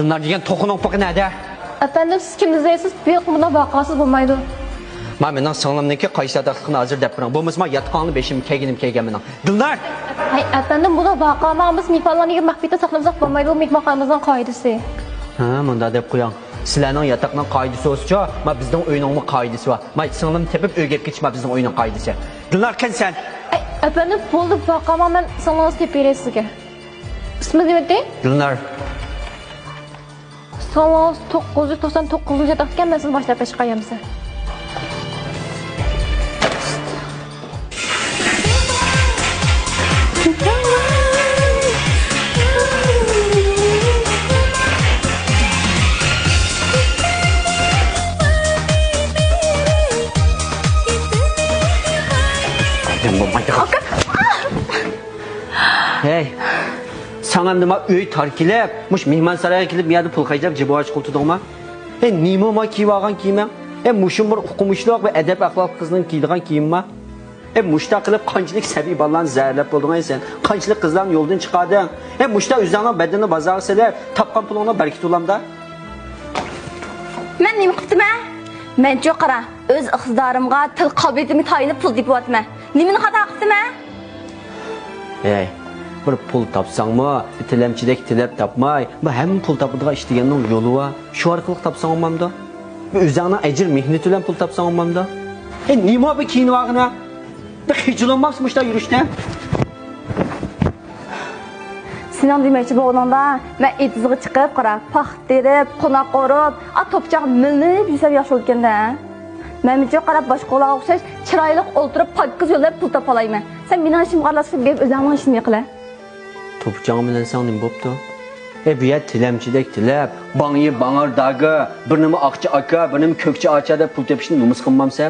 Dınlar degan to'qining poqi nerede? Efendim siz kimniz deysiz? Bu yoq buna vaqasız bo'lmaydi. Mening singlimniki qaysi yataqligini hozir deb biring. Bo'lmasa yataqni beshimni kiygan mening. Dildar. Hay efendim buna vaqamamiz mehmonlarga maxfiyatda saqlamasak bo'lmaydi. Bu mehmonxonamizning qoidasi. Ha, bunda deb qo'ying. Sizlarning yataqning qoidasi o'zcha, men bizning uyning qoidasi bor. Men singlimni tepib uyga ketishma bizning uyning qoidasi. Dildar kimsan? Efendim bo'ldi vaqama men singlingizni tepib berasiz sizga. İsmi neydi? Dildar. Singlingiz 999-yataqdan men sizni boshlab chiqaryapmiz. Hey, sana nima uy tarkilib, mush mehmon saroyiga kelib, bu yerda pul qaytarib jibo ochib qoltidingmi? Hey, nima ma kiyib olgan kiyiming? Hey, mushum bir o'qimishliq va adab axloq qizning kiydigan kiyimmi? Hey, mushta qilib qanchalik sabiy bolalarni zararlab bo'lding sen? Qanchalik qizlarni yo'ldan chiqarding? Hey, mushta o'zingning badanini bozorga solib, topgan pulingni barkat ulamda. Men nima qildim? Men jo'qara, o'z iqtidorimga, til qobiliyatimga tayinib pul depyapman. Nimani xato qildim? Hey, bir pul topsangmi, tilamchidek tilab topmay, bu ham pul topadigan ish deganning yo'li va shu orqali topsang olmamda. Bu o'zingning ajr mehnati bilan pul topsang olmamda. Hey, nima bu kiyinib olg'ina? Bir hijlanmabsizmi shunday yurishda? Sinan demoqchi bo'lganda, men etizga chiqib qara, pax terib, qo'noq qo'rib, topchaq milinib yurib yaxshi bo'lganda. Menimcha qarab boshqalarga o'xshash, chiroyli o'ltirib, pakkiz yo'lab pul topa olayman. Sen mening ishimga aralashib berib o'zingning ishingni qila. Topchaq bilan sen nima bo'pti? Bu yer tilamchidek tilab, bangi bangardagi, bir nima oqchi aka, bir nima ko'kchi acha deb pul tepishni nomus qilmamsa,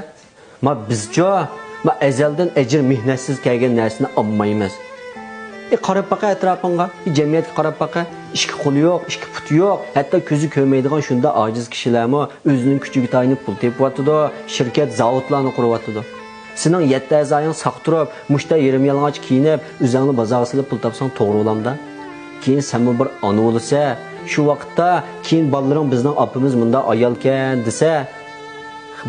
ma bizcha, ma azaldan ajr mehnatsiz kelgan narsani olmaymiz. Qarab baqa atrofingga, jamiyatga qarab baqa, ishga qo'li yo'q, ishga puti yo'q, hatto ko'zi ko'rmaydigan shunda ojiz kishilarmi o'zining kuchiga tayinib pul tepyapti, shirkat, zavodlarni quryapti. Sening 7 a'zoying saq turib, mushta yerim yalang'och kiyinib, o'zingni bozorga silib pul topsang to'g'ri bo'lamda. Keyin sen bir ona bo'lsa, shu vaqtda keyin bolalaring bizning opamiz bunda ayolkan desa,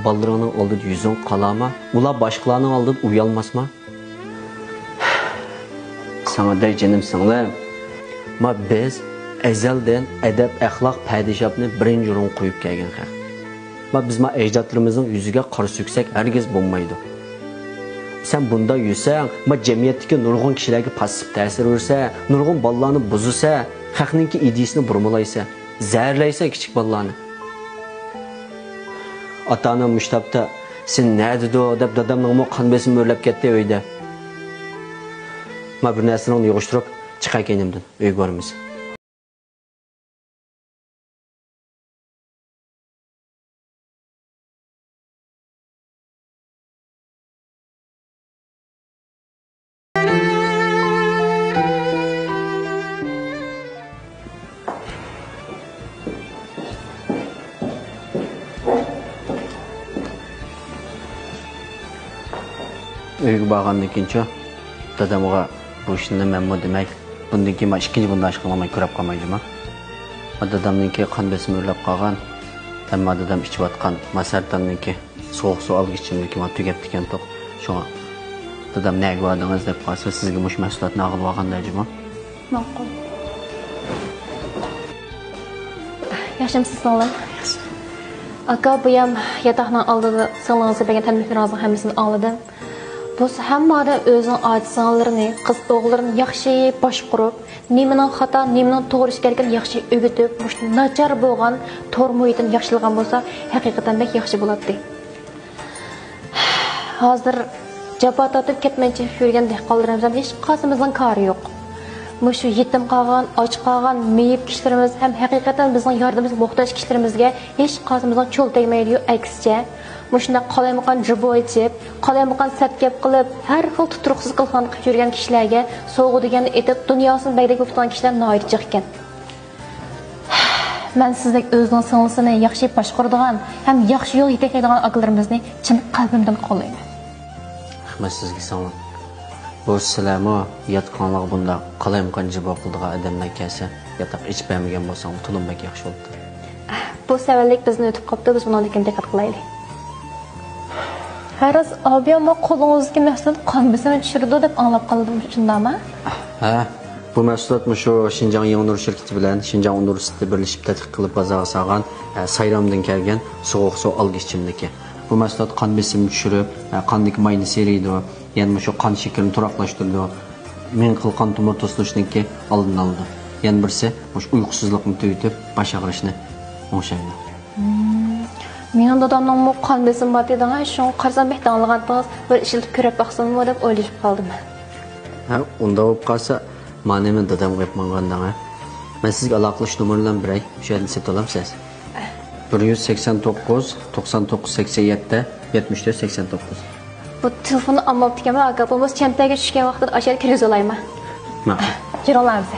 bolalaringning oldida yuzing qalama, ular boshqalarning oldida uyalmasmi? Sana da canım singlim. Ma biz azaldan adab axloq padishobni birinchi o'rin qo'yib kelgan xalq. Ma biz ajdodlarimizning yuziga qora so'ksak hargiz bo'lmaydi. Sen bunda yursang, ma jamiyatdagi nurg'un kishilarga passiv ta'sir bersa, nurg'un bolalarni buzsa, xalqningki ideyasini burmalaysa, zararlaysa kichik bolalarni. Ota-ona mushtabda sen nadido deb dadamning qon besim o'rlab ketdi uyda. Ma bir narsani yig'ishtirib chiqay kenimdan uyga boramiz. Uyga borgandan keyin dadamga bu ishni men demak, bundan keyin men ikkinchi bundan ishqilmay ko'rib qolmayman. Dadamningki qon besimi o'rlab qolgan, hamma dadam ichayotgan masartanninki sovuq suv olgichimniki men tugab ekan to'q. Shunga dadam nega bordingiz deb qolsa, sizga mush mahsulotni olib olgandaymi? Ma'qul. Yaxshimisiz singlim? Aka bu ham yataqning oldida singlingizni bergan tanbehlarning hammasini oldim. Bu hammadan o'zining ojisanlarini, qiz o'g'llarini yaxshi boshqarib, nimaning xato, nimaning to'g'ri ekanligini yaxshi o'rgatib, mush nachar bo'lgan to'r muhitini yaxshilagan bo'lsa, haqiqatan bek yaxshi bo'ladi. Hozir jabot tatib ketmaychi yurgan dehqonlarimizdan hech qasimizning kori yo'q. Mushu yetim qolgan, och qolgan meyib kishilarimiz ham haqiqatan bizning yordamimizga muhtoj kishilarimizga hech qasimizning cho'l tegmaydi-yu, aksicha mushunda qalaymaqan jibo ichib, qalaymaqan sapkab qilib, har xil tuturuqsiz qilgan qilib yurgan kishilarga so'g'u deganni aytib, dunyosini bagdek o'tgan kishilar noyir chiqqan. Men sizdek o'zining singlisini yaxshi boshqaradigan, ham yaxshi yo'l yetaklaydigan akalarimizni chin qalbimdan qo'llayman. Rahmat sizga singlim. Bu sizlarmi yotqanlar bunda qalayim qancha boqildigan odamlar kelsa, yotoq ichib bermagan bo'lsang, tulunbak yaxshi bo'ldi. Bu savallik bizni o'tib qopti, biz buni lekin diqqat qilaylik. Haris abi ama qo'lingizdagi mahsulot qon besimini tushirdi deb anglab qoldim, shundaymi? Ha, bu mahsulotmi shu Xinjiang Yongdur shirkati bilan Xinjiang universiteti birlashib tadqiq qilib bozorga solgan Sayramdan kelgan sovuq suv olgich ichimligi. Bu mahsulot qon besimini tushirib, qondagi mayni seriydi, ya'ni shu qon shakerini turaqlashtirdi. Men xil qon tomir to'silishniki oldini oldi. Yana birisi o'sha uyqusizlikni tugitib, bosh og'rishni o'ngshaydi. Mening dadamning bu qon besimi bor degan, shu qarsam behdan olgansiz, bir ishilib ko'rib baqsanmi deb o'ylashib qoldim. Ha, unda bo'lib qolsa, mana men dadamga aytib manganda. Men sizga aloqalash nomerlarini beray, shu yerdan setib olamsiz. 189 99 87 74 89. Bu telefonni olmabdi ekanman, aka bo'lmasa chantaga tushgan vaqtida ashar kirgizib olayman. Ma'qul. Yurolamiz.